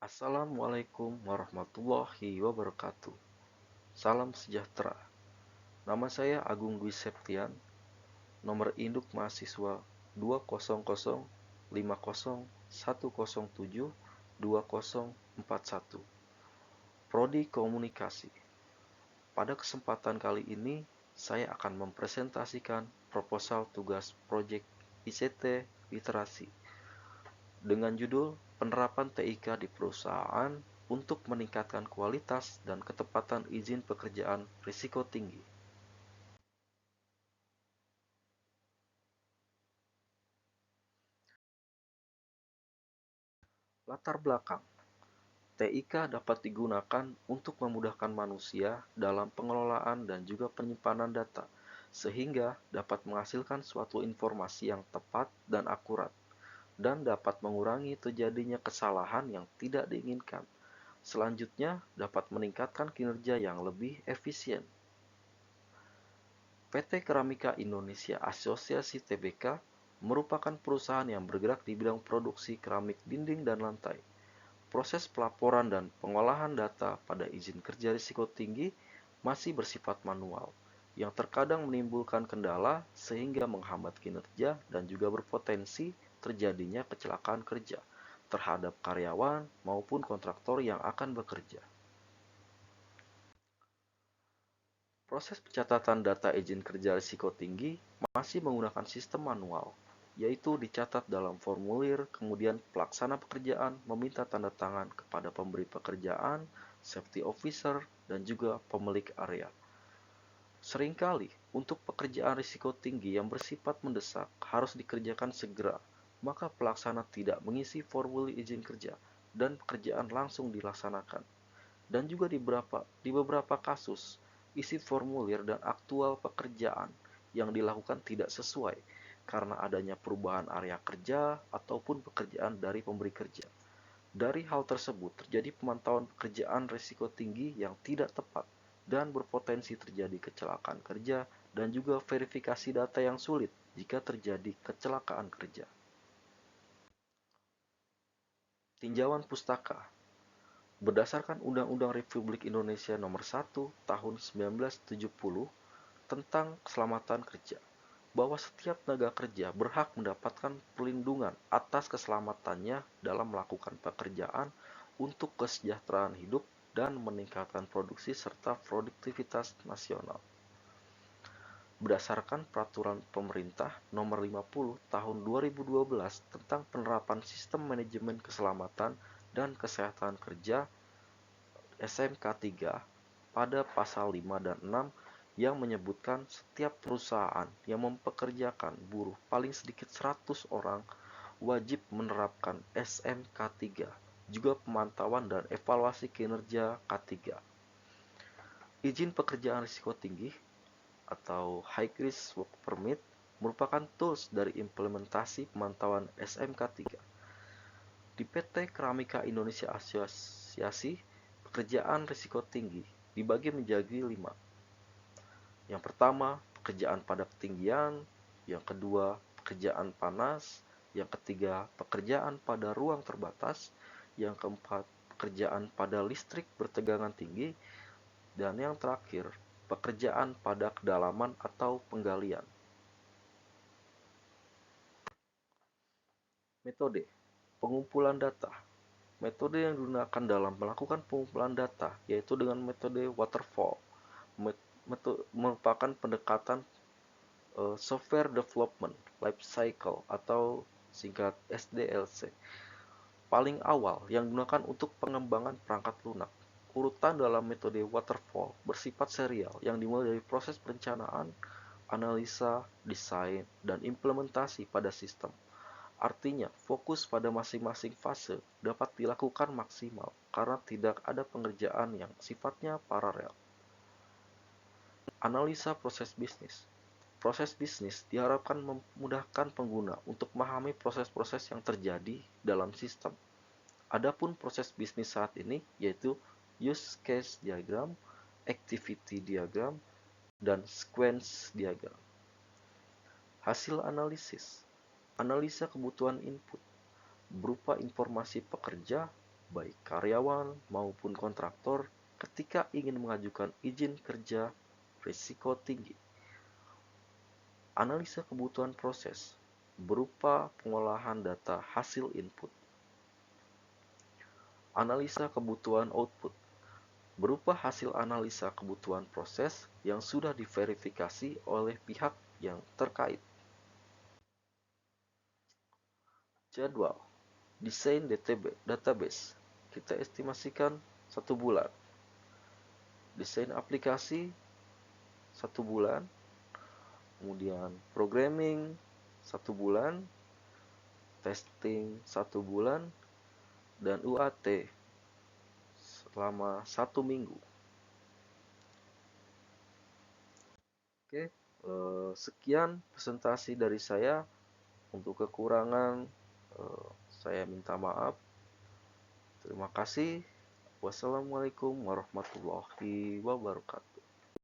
Assalamualaikum warahmatullahi wabarakatuh. Salam sejahtera. Nama saya Agung Dwi Septian, nomor induk mahasiswa 200501071, Prodi Komunikasi. Pada kesempatan kali ini, saya akan mempresentasikan proposal tugas proyek ICT Literasi dengan judul Penerapan TIK di Perusahaan untuk meningkatkan kualitas dan ketepatan izin pekerjaan risiko tinggi. Latar belakang: TIK dapat digunakan untuk memudahkan manusia dalam pengelolaan dan juga penyimpanan data, sehingga dapat menghasilkan suatu informasi yang tepat dan akurat, dan dapat mengurangi terjadinya kesalahan yang tidak diinginkan. Selanjutnya, dapat meningkatkan kinerja yang lebih efisien. PT Keramika Indonesia Asosiasi Tbk merupakan perusahaan yang bergerak di bidang produksi keramik dinding dan lantai. Proses pelaporan dan pengolahan data pada izin kerja risiko tinggi masih bersifat manual, yang terkadang menimbulkan kendala sehingga menghambat kinerja dan juga berpotensi terjadinya kecelakaan kerja terhadap karyawan maupun kontraktor yang akan bekerja. Proses pencatatan data izin kerja risiko tinggi masih menggunakan sistem manual, yaitu dicatat dalam formulir, kemudian pelaksana pekerjaan meminta tanda tangan kepada pemberi pekerjaan, safety officer, dan juga pemilik area. Seringkali, untuk pekerjaan risiko tinggi yang bersifat mendesak harus dikerjakan segera, maka pelaksana tidak mengisi formulir izin kerja dan pekerjaan langsung dilaksanakan. Dan juga di beberapa kasus, isi formulir dan aktual pekerjaan yang dilakukan tidak sesuai karena adanya perubahan area kerja ataupun pekerjaan dari pemberi kerja. Dari hal tersebut terjadi pemantauan pekerjaan risiko tinggi yang tidak tepat dan berpotensi terjadi kecelakaan kerja dan juga verifikasi data yang sulit jika terjadi kecelakaan kerja. Tinjauan pustaka. Berdasarkan Undang-Undang Republik Indonesia Nomor 1 Tahun 1970 tentang keselamatan kerja, bahwa setiap tenaga kerja berhak mendapatkan perlindungan atas keselamatannya dalam melakukan pekerjaan untuk kesejahteraan hidup dan meningkatkan produksi serta produktivitas nasional. Berdasarkan Peraturan Pemerintah Nomor 50 Tahun 2012 tentang penerapan sistem manajemen keselamatan dan kesehatan kerja SMK 3 pada pasal 5 dan 6 yang menyebutkan setiap perusahaan yang mempekerjakan buruh paling sedikit 100 orang wajib menerapkan SMK 3, juga pemantauan dan evaluasi kinerja K3. Izin pekerjaan risiko tinggi atau High Risk Work Permit merupakan tools dari implementasi pemantauan SMK 3. Di PT Keramika Indonesia Asosiasi, pekerjaan risiko tinggi dibagi menjadi 5. Yang pertama, pekerjaan pada ketinggian. Yang kedua, pekerjaan panas. Yang ketiga, pekerjaan pada ruang terbatas. Yang keempat, pekerjaan pada listrik bertegangan tinggi. Dan yang terakhir, pekerjaan pada kedalaman atau penggalian. Metode pengumpulan data. Metode yang digunakan dalam melakukan pengumpulan data yaitu dengan metode waterfall. Merupakan pendekatan Software Development Life Cycle atau singkat SDLC. Paling awal yang digunakan untuk pengembangan perangkat lunak. Urutan dalam metode waterfall bersifat serial yang dimulai dari proses perencanaan, analisa, desain, dan implementasi pada sistem. Artinya, fokus pada masing-masing fase dapat dilakukan maksimal karena tidak ada pengerjaan yang sifatnya paralel. Analisa proses bisnis. Proses bisnis diharapkan memudahkan pengguna untuk memahami proses-proses yang terjadi dalam sistem. Adapun proses bisnis saat ini yaitu use case diagram, activity diagram, dan sequence diagram. Hasil analisis. Analisa kebutuhan input berupa informasi pekerja, baik karyawan maupun kontraktor ketika ingin mengajukan izin kerja risiko tinggi. Analisa kebutuhan proses berupa pengolahan data hasil input. Analisa kebutuhan output berupa hasil analisa kebutuhan proses yang sudah diverifikasi oleh pihak yang terkait. Jadwal desain database kita estimasikan 1 bulan. Desain aplikasi 1 bulan, kemudian programming 1 bulan, testing 1 bulan, dan UAT selama 1 minggu. Oke, sekian presentasi dari saya. Untuk kekurangan, saya minta maaf. Terima kasih. Wassalamualaikum warahmatullahi wabarakatuh.